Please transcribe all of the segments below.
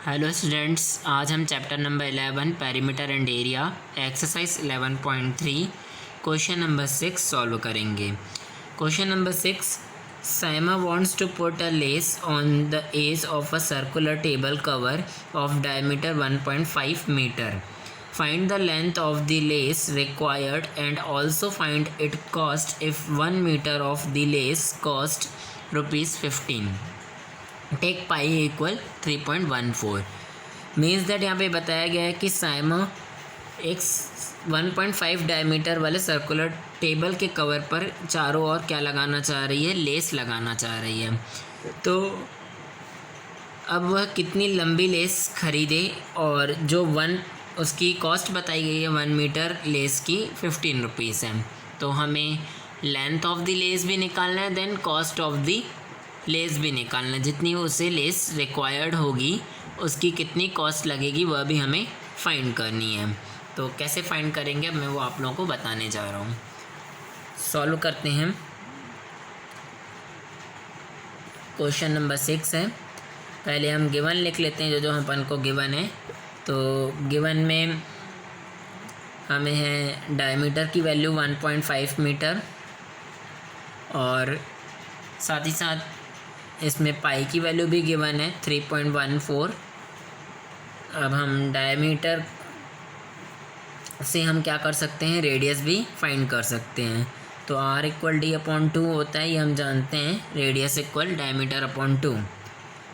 Hello students, आज हम chapter number 11 perimeter and area exercise 11.3 question number 6 solve करेंगे। Question number 6, Saima wants to put a lace on the edge of a circular table cover of diameter 1.5 meter. Find the length of the lace required and also find its cost if 1 meter of the lace cost rupees 15. Take pi equal 3.14 means that यहाँ पे बताया गया है कि साइमा एक 1.5 diameter वाले circular table के cover पर चारों ओर क्या लगाना चाह रही है, लेस लगाना चाह रही है। तो अब वह कितनी लंबी लेस खरीदे और जो उसकी कॉस्ट बताई गई है 1 मीटर लेस की 15 रुपीज़ है। तो हमें लेंथ ऑफ द लेस भी निकालना है, then cost of the lace भी निकालना है। जितनी उसे लेस रिक्वायर्ड होगी उसकी कितनी कॉस्ट लगेगी वह भी हमें फाइंड करनी है। तो कैसे फाइंड करेंगे मैं वो आप लोगों को बताने जा रहा हूँ। सॉल्व करते हैं। क्वेश्चन नंबर 6 है। पहले हम गिवन लिख लेते हैं जो अपन को गिवन है। तो गिवन में हमें है डायमीटर की वैल्यू 1.5 मीटर और साथ ही साथ इसमें पाई की वैल्यू भी गिवन है 3.14। अब हम डायमीटर से हम क्या कर सकते हैं, रेडियस भी फाइंड कर सकते हैं। तो r इक्वल d/2 होता है, ये हम जानते हैं। Radius equal diameter upon 2।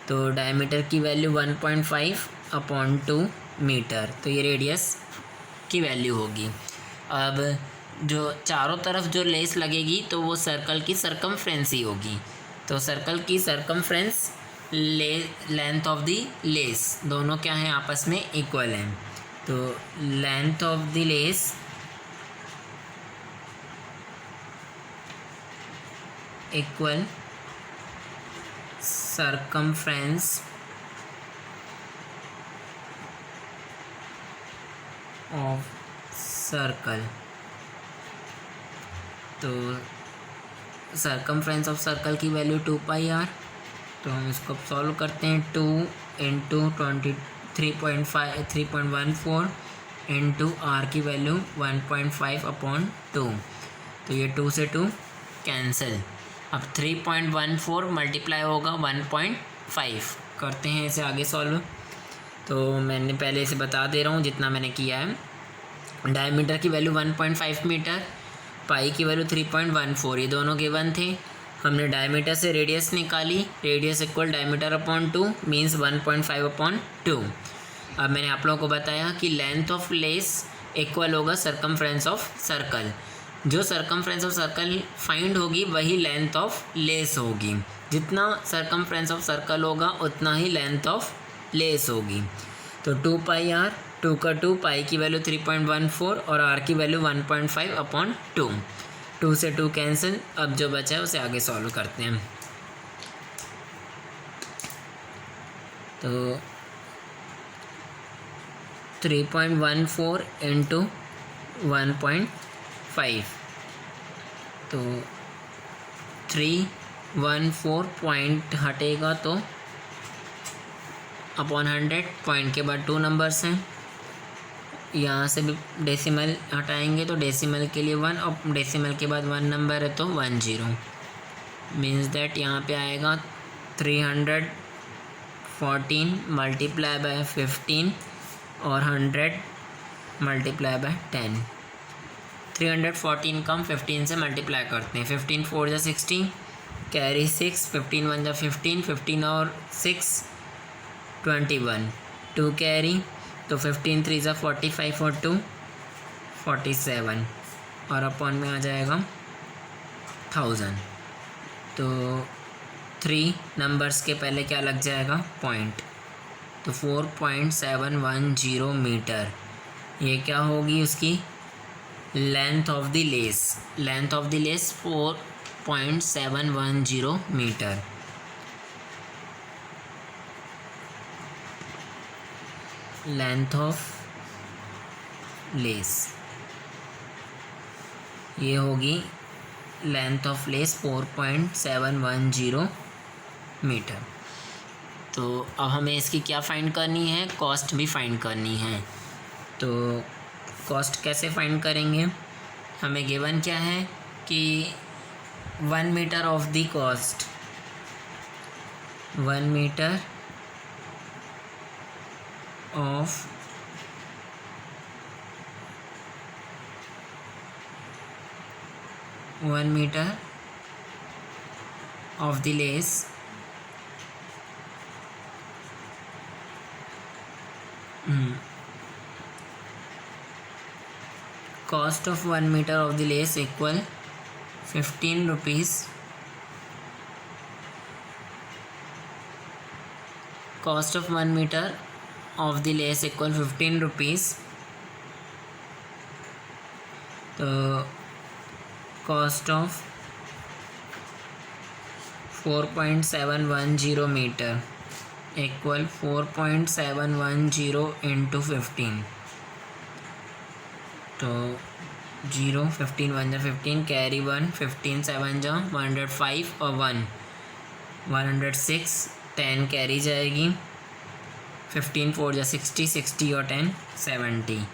तो डायमीटर की वैल्यू 1.5/2 मीटर, तो ये रेडियस की वैल्यू होगी। अब जो चारों तरफ जो लेस लगेगी तो वो सर्कल की सरकमफ्रेंस ही होगी। तो सर्कल की circumference length of the less दोनों क्या हैं, आपस में इक्वल हैं। तो length of the less equal circumference of circle. तो सरकमफ्रेंस ऑफ सर्कल की वैल्यू 2πr। तो हम इसको सॉल्व करते हैं। 2 इंटू 3.14 इंटू r की वैल्यू 1.5/2। तो ये 2 से 2 कैंसिल। अब 3.14 मल्टीप्लाई होगा 1.5। करते हैं इसे आगे सॉल्व। तो मैंने पहले इसे बता दे रहा हूँ जितना मैंने किया है। डायमीटर की वैल्यू 1.5 मीटर, पाई की वैल्यू 3.14, ये दोनों गिवन थे। हमने डायमीटर से रेडियस निकाली, radius equal diameter upon 2 means 1.5/2। अब मैंने आप लोगों को बताया कि लेंथ ऑफ लेस इक्वल होगा सरकमफ्रेंस ऑफ सर्कल। जो सरकमफ्रेंस ऑफ सर्कल फाइंड होगी वही लेंथ ऑफ लेस होगी। जितना सरकमफ्रेंस ऑफ सर्कल होगा उतना ही लेंथ ऑफ लेस होगी। तो 2πr, 2 का 2, पाई की वैल्यू 3.14 और r की वैल्यू 1.5/2। 2 से 2 कैंसिल। अब जो बचा है उसे आगे सॉल्व करते हैं। तो 3.14 इंटू 1.5, तो 314 पॉइंट हटेगा तो अपॉन 100, पॉइंट के बाद 2 नंबर्स हैं। यहाँ से भी डेसिमल हटाएंगे तो डेसिमल के लिए 1 और डेसिमल के बाद 1 नंबर है तो 10। मीन्स दैट यहाँ पे आएगा 314 मल्टीप्लाई बाय 15 और 100 मल्टीप्लाई बाय 10। 314 का हम 15 से मल्टीप्लाई करते हैं। 15 4 जा 60, कैरी 6, 15 1 जा 15, 15 और 6 21, 2 कैरी, तो 15 3 जा 45 और 2 47 और अपॉन में आ जाएगा 1000। तो 3 नंबर्स के पहले क्या लग जाएगा, पॉइंट। तो 4.710 मीटर ये क्या होगी उसकी length of the lace. Length of the lace 4.710 metre. Length of lace ये होगी लेंथ ऑफ लेस 4.710 मीटर। तो अब हमें इसकी क्या फाइंड करनी है, कॉस्ट भी फाइंड करनी है। तो कॉस्ट कैसे फाइंड करेंगे, हमें गिवन क्या है कि 1 metre of the cost, 1 metre of the lace cost of 1 meter of the lace equal 15 rupees, cost of 1 meter of the lace equal 15 rupees। तो cost of 4.710 metre equal 4.710 into 15। तो 0 15 1 जा 15, carry 1, 15 7 जा 105 और 106, 10 carry जाएगी, 15 4 जा 60, 60 और 10 70।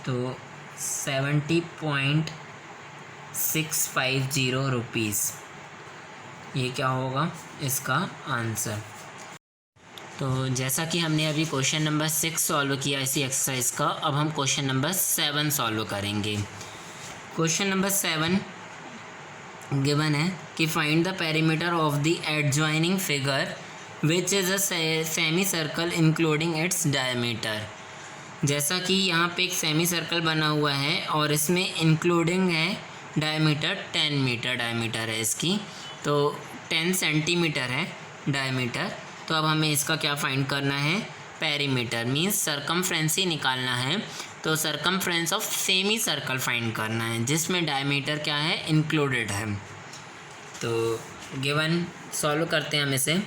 तो 70.650 rupees, ये क्या होगा इसका आंसर। तो जैसा कि हमने अभी क्वेश्चन नंबर 6 सॉल्व किया इसी एक्सरसाइज का, अब हम क्वेश्चन नंबर 7 सॉल्व करेंगे। क्वेश्चन नंबर 7 गिवन है कि find the perimeter of the adjoining figure which is a semi circle including its diameter. जैसा कि यहाँ पे एक सेमी सर्कल बना हुआ है और इसमें इंक्लूडिंग है डायमीटर 10 मीटर डायमीटर है इसकी, तो 10 सेंटीमीटर है डायमीटर। तो अब हमें इसका क्या फाइंड करना है, पेरीमीटर मींस सरकमफ्रेंस ही निकालना है। तो circumference of semi circle find करना है जिसमें डायमीटर क्या है, इंक्लूडेड है। तो गिवन सॉल्व करते हैं हम इसे।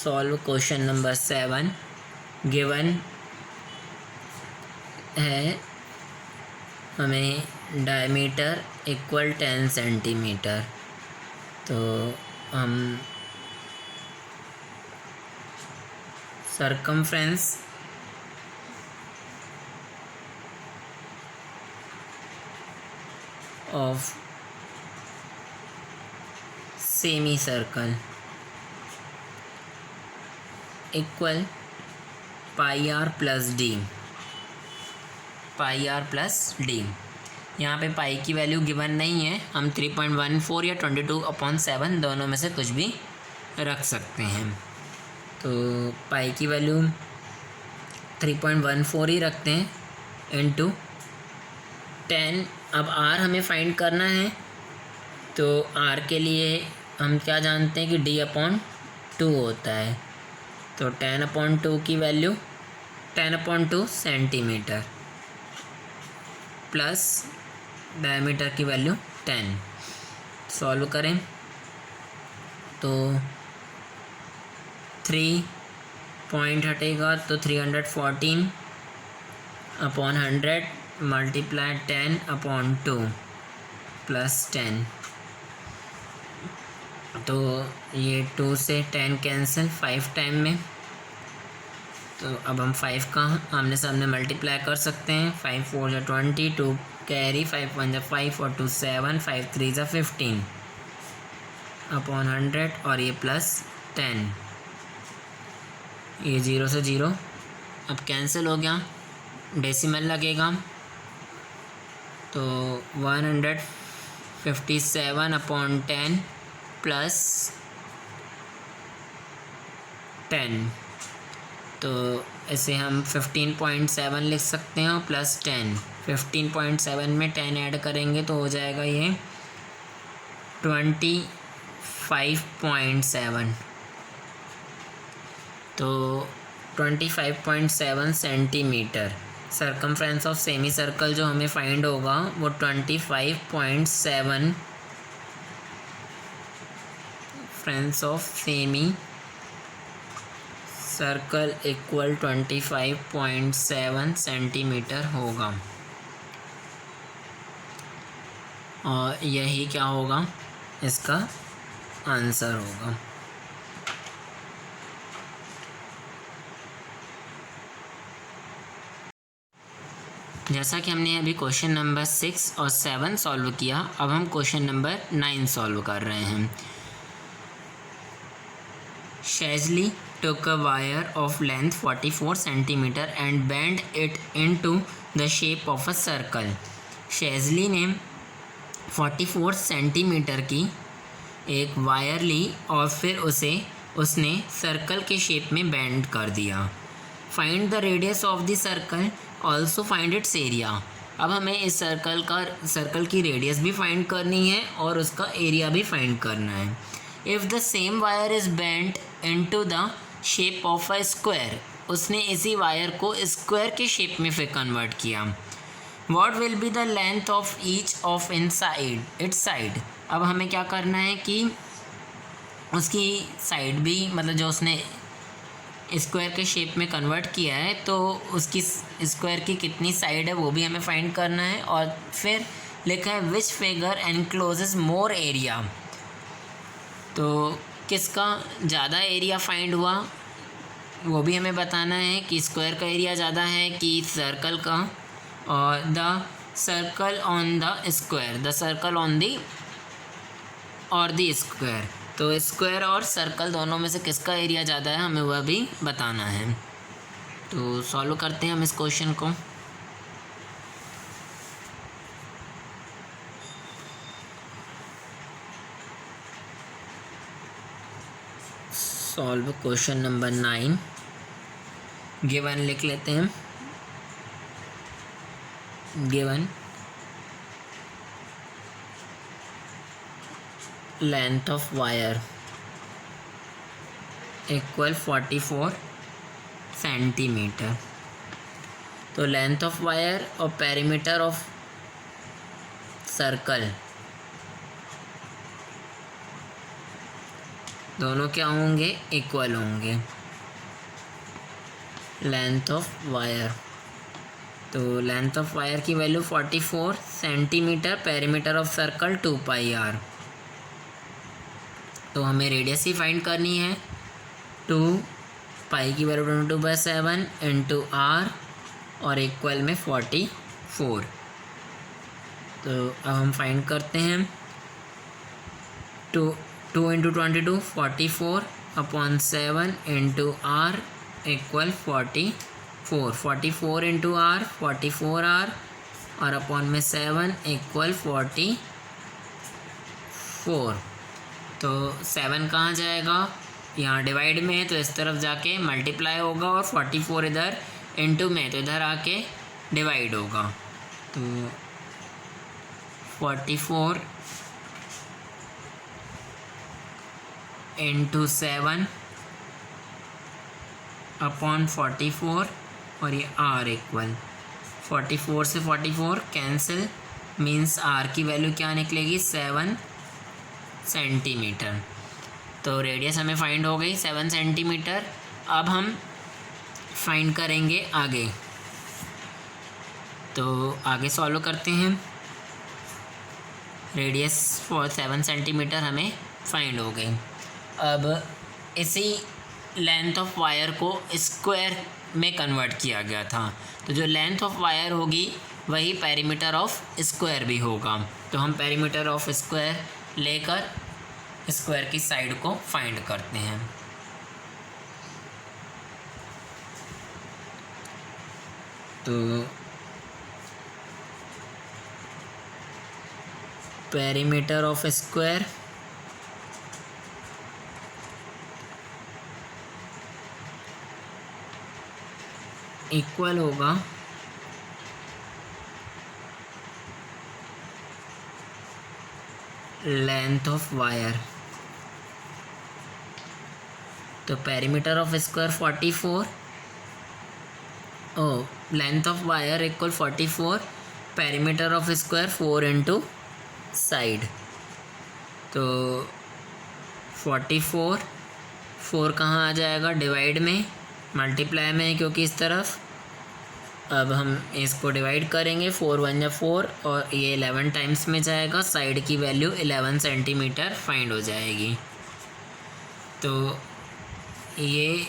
Solve question number 7। गिवन है हमें डायमीटर इक्वल 10 सेंटीमीटर। तो हम circumference of semi circle equal pi R plus D, pi R plus D. यहाँ पे पाई की वैल्यू गिवन नहीं है, हम 3.14 या 22/7 दोनों में से कुछ भी रख सकते हैं। तो पाई की वैल्यू 3.14 ही रखते हैं इंटू 10। अब आर हमें फाइंड करना है, तो आर के लिए हम क्या जानते हैं कि d/2 होता है। तो 10/2 की वैल्यू 10/2 सेंटीमीटर प्लस डायमीटर की वैल्यू 10। सॉल्व करें तो 3 पॉइंट हटेगा तो 314/100 मल्टीप्लाई 10/2 प्लस 10। तो ये 2 से 10 कैंसिल 5 टाइम में। तो अब हम 5 का आमने सामने मल्टीप्लाई कर सकते हैं। 5 4 जा 20, 2 कैरी, 5 1 जा 5 और 2 7, 5 3 जा 15/100 और ये प्लस 10। ये 0 से 0 अब कैंसिल हो गया, डेसिमल लगेगा। तो 157/10 प्लस 10। तो इसे हम 15.7 लिख सकते हैं प्लस 10। 15.7 में 10 ऐड करेंगे तो हो जाएगा ये 25.7। तो 25.7 centimetre. Circumference of semi circle जो हमें फाइंड होगा वो 25.7 फ्रेंस of semi circle equal 25.7 centimetre होगा। और यही क्या होगा, इसका आंसर होगा। जैसा कि हमने अभी क्वेश्चन नंबर 6 और 7 सॉल्व किया, अब हम क्वेश्चन नंबर 9 सॉल्व कर रहे हैं। शेजली took a wire of length 44 centimeter and bent it into the shape of a circle। शेजली ने 44 सेंटीमीटर की एक वायर ली और फिर उसने सर्कल के शेप में बेंड कर दिया। Find the radius of the circle, also find its area. अब हमें इस सर्कल की रेडियस भी फाइंड करनी है और उसका एरिया भी फाइंड करना है। If the same wire is bent into the shape of a square, उसने इसी वायर को स्क्वायर के शेप में फिर कन्वर्ट किया। What will be the length of each of its side. अब हमें क्या करना है कि उसकी साइड भी, मतलब जो उसने स्क्वायर के शेप में कन्वर्ट किया है तो उसकी स्क्वायर की कितनी साइड है वो भी हमें फाइंड करना है। और फिर लिखा है which figure encloses more area, तो किसका ज़्यादा एरिया फाइंड हुआ वो भी हमें बताना है कि स्क्वायर का एरिया ज़्यादा है कि सर्कल का। और the circle on the square, the circle on the और द स्क्वायर, तो स्क्वायर और सर्कल दोनों में से किसका एरिया ज़्यादा है हमें वह भी बताना है। तो सॉल्व करते हैं हम इस क्वेश्चन को। Solve question number 9। गिवन लिख लेते हैं। Given length of wire equal 44 centimetre. तो लेंथ ऑफ वायर और पेरीमीटर ऑफ सर्कल दोनों क्या होंगे, इक्वल होंगे। लेंथ ऑफ वायर, तो लेंथ ऑफ वायर की value 44 centimetre, perimeter of circle 2 pi R. तो हमें रेडियस ही फाइंड करनी है। 2 पाई की वैल्यू 22/7 इंटू आर और इक्वल में 44। तो अब हम फाइंड करते हैं। 2 into 22 44 upon 7 into R equal 44। 44 into R 44 R और अपॉन में 7 इक्वल 44। तो 7 कहाँ जाएगा, यहाँ डिवाइड में है तो इस तरफ जाके मल्टीप्लाई होगा और 44 इधर इंटू में तो इधर आके डिवाइड होगा। तो 44 इंटू 7 अपॉन 44 और ये आर इक्वल 44 से 44 कैंसिल, मीन्स आर की वैल्यू क्या निकलेगी 7 सेंटीमीटर। तो रेडियस हमें फाइंड हो गई 7 सेंटीमीटर। अब हम फाइंड करेंगे आगे, तो आगे सॉल्व करते हैं। रेडियस फॉर 7 सेंटीमीटर हमें फाइंड हो गई। अब इसी लेंथ ऑफ वायर को स्क्वायर में कन्वर्ट किया गया था, तो जो लेंथ ऑफ वायर होगी वही पेरीमीटर ऑफ स्क्वायर भी होगा। तो हम पेरीमीटर ऑफ स्क्वायर लेकर स्क्वायर की साइड को फाइंड करते हैं। तो पेरीमीटर ऑफ स्क्वायर इक्वल होगा लेंथ ऑफ वायर। तो perimeter of square 44, length of wire equal 44, perimeter of square 4 into side. तो 44 4 कहाँ आ जाएगा, डिवाइड में, मल्टीप्लाई में है क्योंकि इस तरफ। अब हम इसको डिवाइड करेंगे, 4 1 या 4 और ये 11 टाइम्स में जाएगा, साइड की वैल्यू 11 सेंटीमीटर फाइंड हो जाएगी। तो ये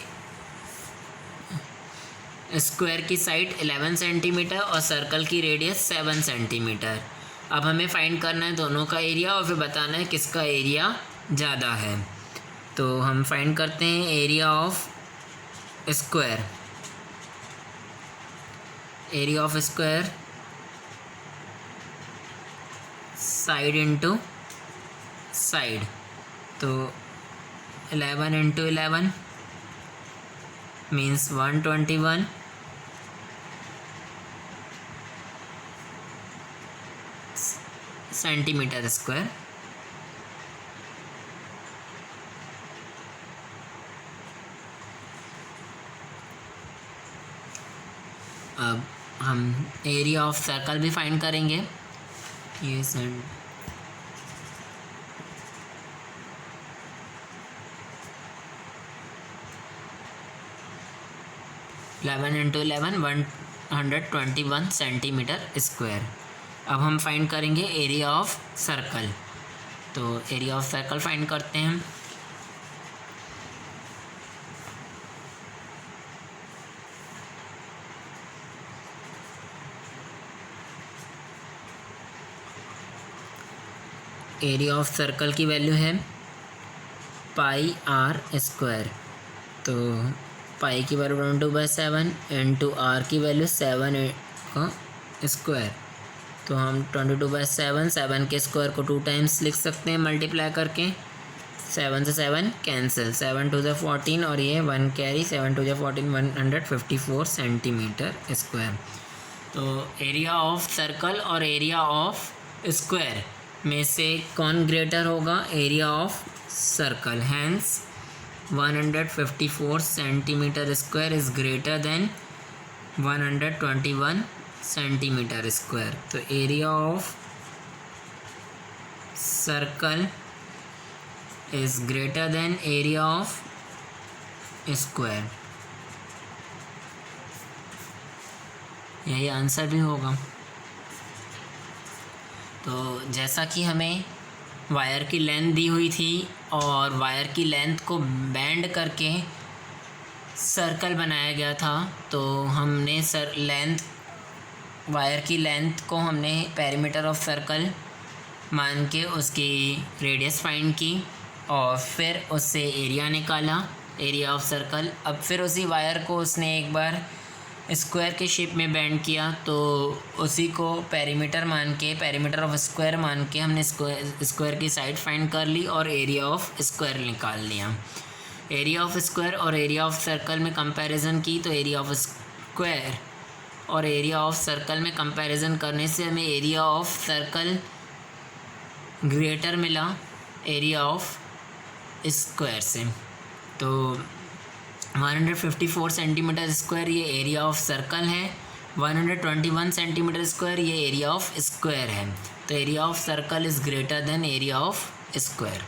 स्क्वायर की साइड 11 सेंटीमीटर और सर्कल की रेडियस 7 सेंटीमीटर। अब हमें फाइंड करना है दोनों का एरिया और फिर बताना है किसका एरिया ज़्यादा है। तो हम फाइंड करते हैं area of square. Area of square side into side, तो 11 इंटू 11 मीन्स 121 सेंटीमीटर स्क्वायर। अब हम एरिया ऑफ सर्कल भी फाइंड करेंगे। ये 11 इंटू 11 121 सेंटीमीटर स्क्वायर। अब हम फाइंड करेंगे एरिया ऑफ सर्कल। तो एरिया ऑफ सर्कल फाइंड करते हैं। एरिया ऑफ सर्कल की वैल्यू है पाई आर स्क्वायर। तो पाई की वैल्यू 22/7 इंटू आर की वैल्यू 7 का स्क्वायर। तो हम 22/7 7 के स्क्वायर को 2 टाइम्स लिख सकते हैं मल्टीप्लाई करके। 7 से 7 कैंसिल, 7 2 × 14 और ये 1 कैरी, 7 2 × 14 154 सेंटीमीटर स्क्वायर। तो एरिया ऑफ सर्कल और एरिया ऑफ स्क्वायर में से कौन ग्रेटर होगा? Area of circle. Hence 154 centimetre square is greater than 121 centimetre square. तो area of circle is greater than area of square. यही आंसर भी होगा। तो जैसा कि हमें वायर की लेंथ दी हुई थी और वायर की लेंथ को बैंड करके सर्कल बनाया गया था, तो हमने वायर की लेंथ को हमने पेरीमीटर ऑफ सर्कल मान के उसकी रेडियस फाइंड की और फिर उससे एरिया निकाला, एरिया ऑफ सर्कल। अब फिर उसी वायर को उसने एक बार स्क्वायर के शेप में बेंड किया, तो उसी को पेरीमीटर ऑफ स्क्वायर मान के हमने स्क्वायर की साइड फाइंड कर ली और एरिया ऑफ स्क्वायर निकाल लिया। एरिया ऑफ स्क्वायर और एरिया ऑफ सर्कल में कंपैरिजन की, तो एरिया ऑफ स्क्वायर और एरिया ऑफ सर्कल में कंपैरिजन करने से हमें एरिया ऑफ सर्कल ग्रेटर मिला एरिया ऑफ स्क्वायर से। तो 154 सेंटीमीटर स्क्वायर ये एरिया ऑफ सर्कल है, 121 सेंटीमीटर स्क्वायर ये एरिया ऑफ स्क्वायर है। तो area of circle is greater than area of square.